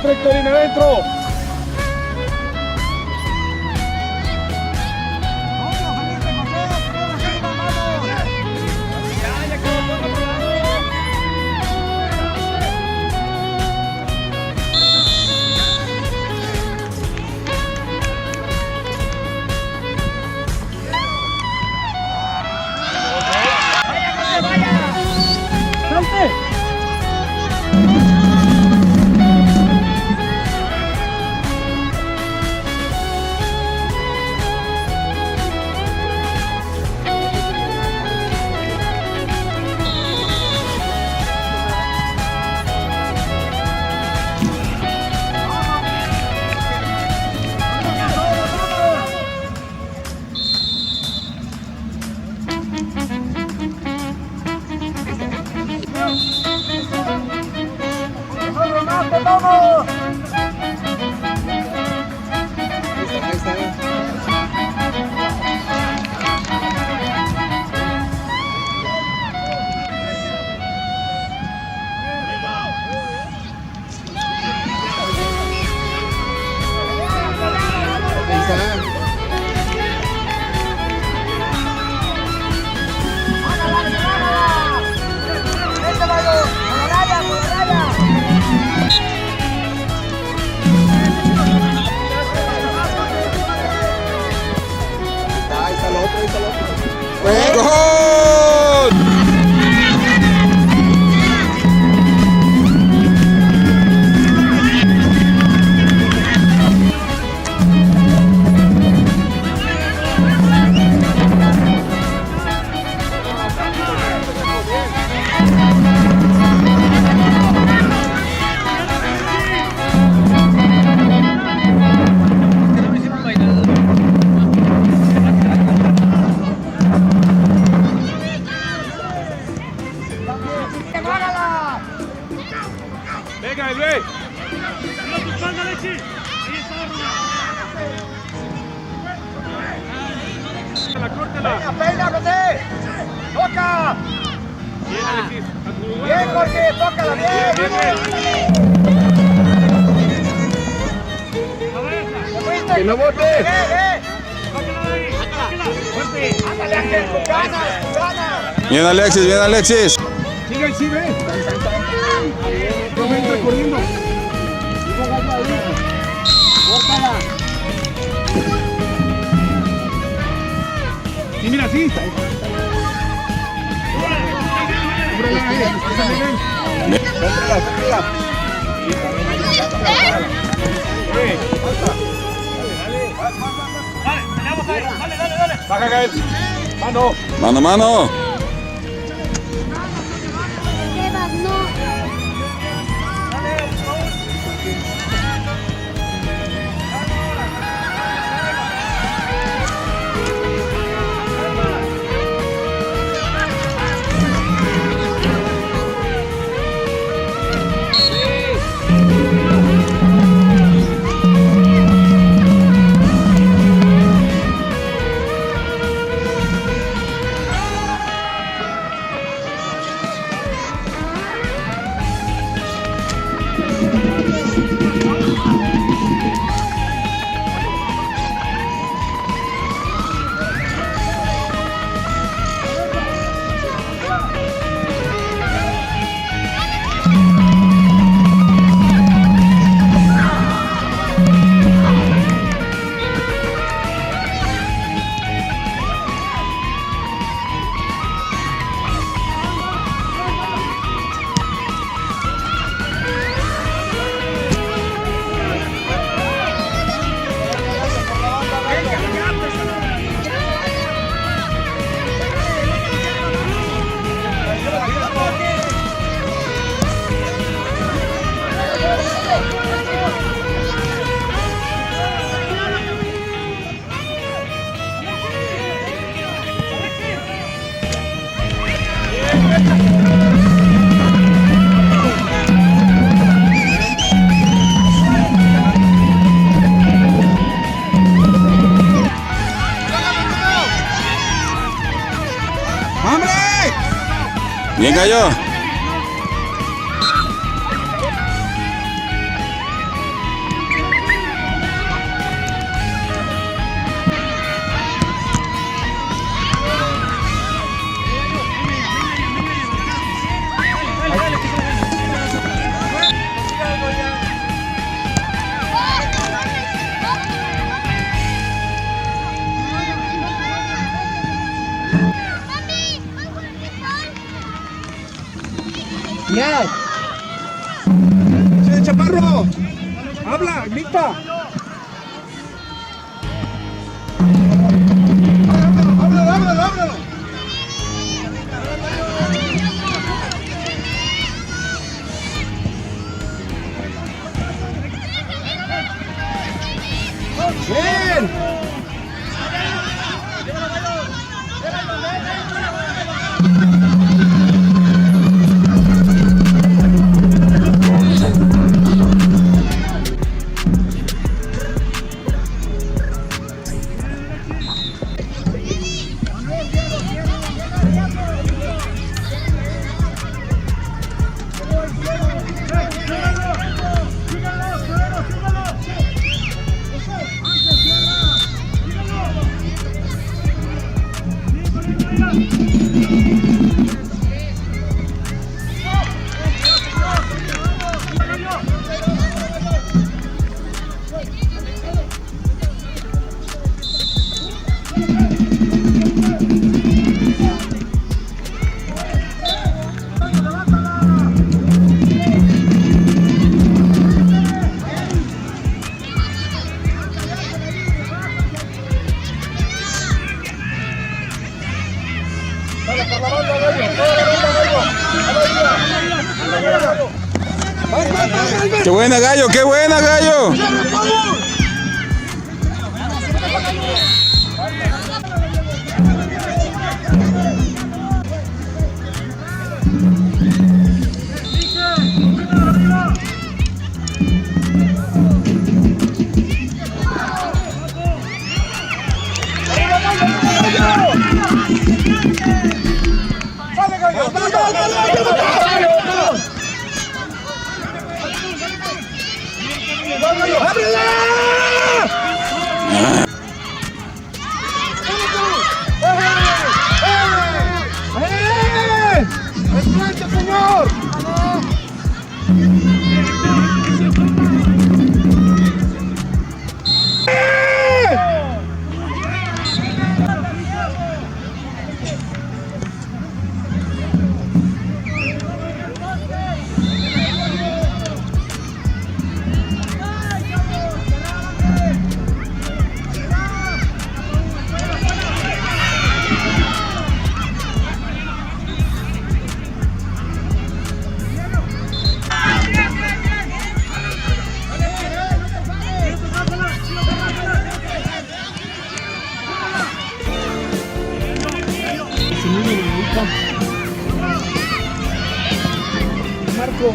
Adentro, Héctorín, adentro. ¡Vamos! ¡Gol! Venga, el B. Córtala. ¡Peina, José! ¡Toca! Bien, Alexis. ¡Bien, Jorge! ¡Tócala bien! ¡Que no bote! ¡Ándale, Ángel! ¡Con ganas! ¡Con ganas! Bien, Alexis, bien, Alexis. Sigue ahí, sigue. No me entra corriendo. ¡Córtala! Sí, mira, sí. Baja, Gael. Mano. Mano a mano. Bien, Gallo. Ya. Chaparro, habla, grita. Háblalo. Bien. ¡Qué buena, Gallo! ¡Qué buena, Gallo! ¡Descanse, señor! Marco.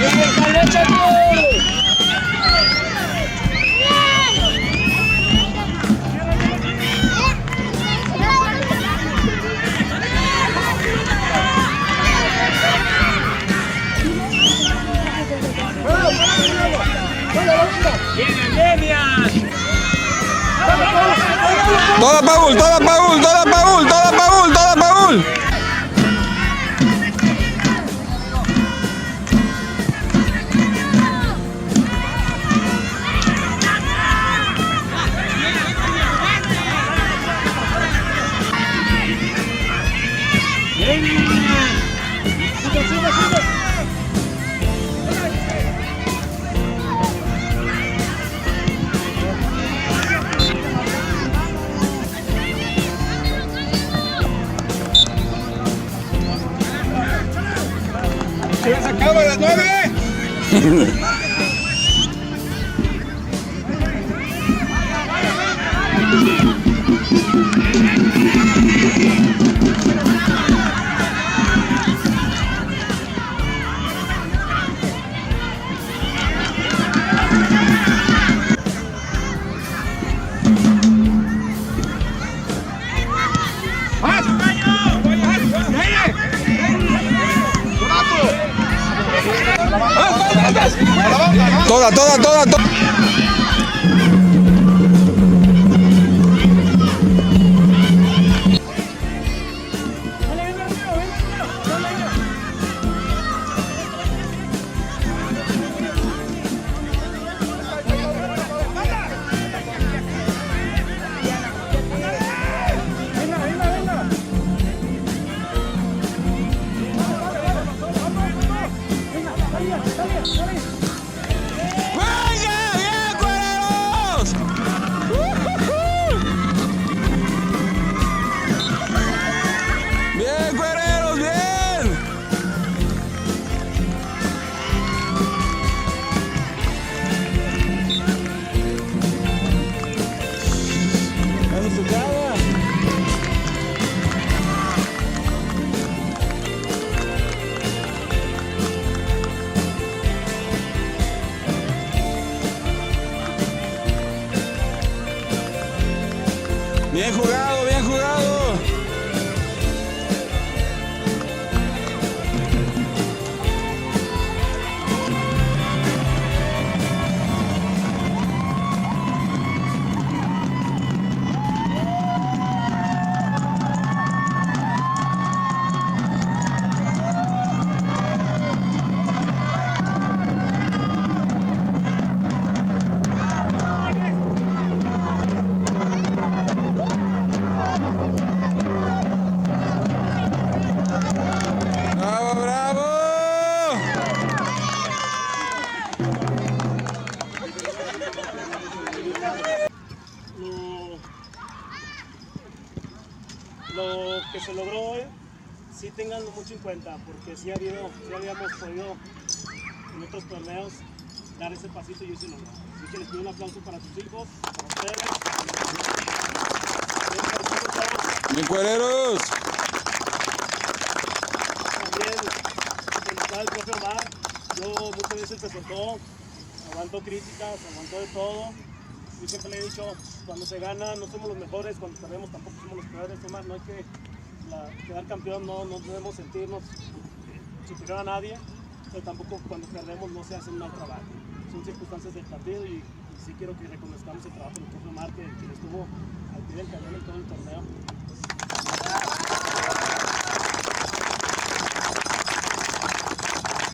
¡Bien, Chaco! Toda Paul, toda Paul, toda Paul, toda Paul, toda Paul. ¡Se acaba a las 9! Toda, toda, toda, toda. Bien jugado, bien jugado. ¡Bravo, bravo! Lo que se logró hoy, sí tenganlo mucho en cuenta, porque sí habíamos podido en otros torneos dar ese pasito y hoy se logró. Así que les pido un aplauso para sus hijos, para ustedes. ¡Bien, cuereros! También felicitar al profe Omar. Yo muchas veces se soltó, aguantó críticas, aguantó de todo. Yo siempre le he dicho, cuando se gana no somos los mejores, cuando perdemos tampoco somos los peores. Omar, no hay que quedar campeón, no debemos sentirnos superior a nadie, pero tampoco cuando perdemos no se hace un mal trabajo. Son circunstancias del partido y sí quiero que reconozcamos el trabajo del profe Omar, que estuvo al pie del cañón en todo el torneo.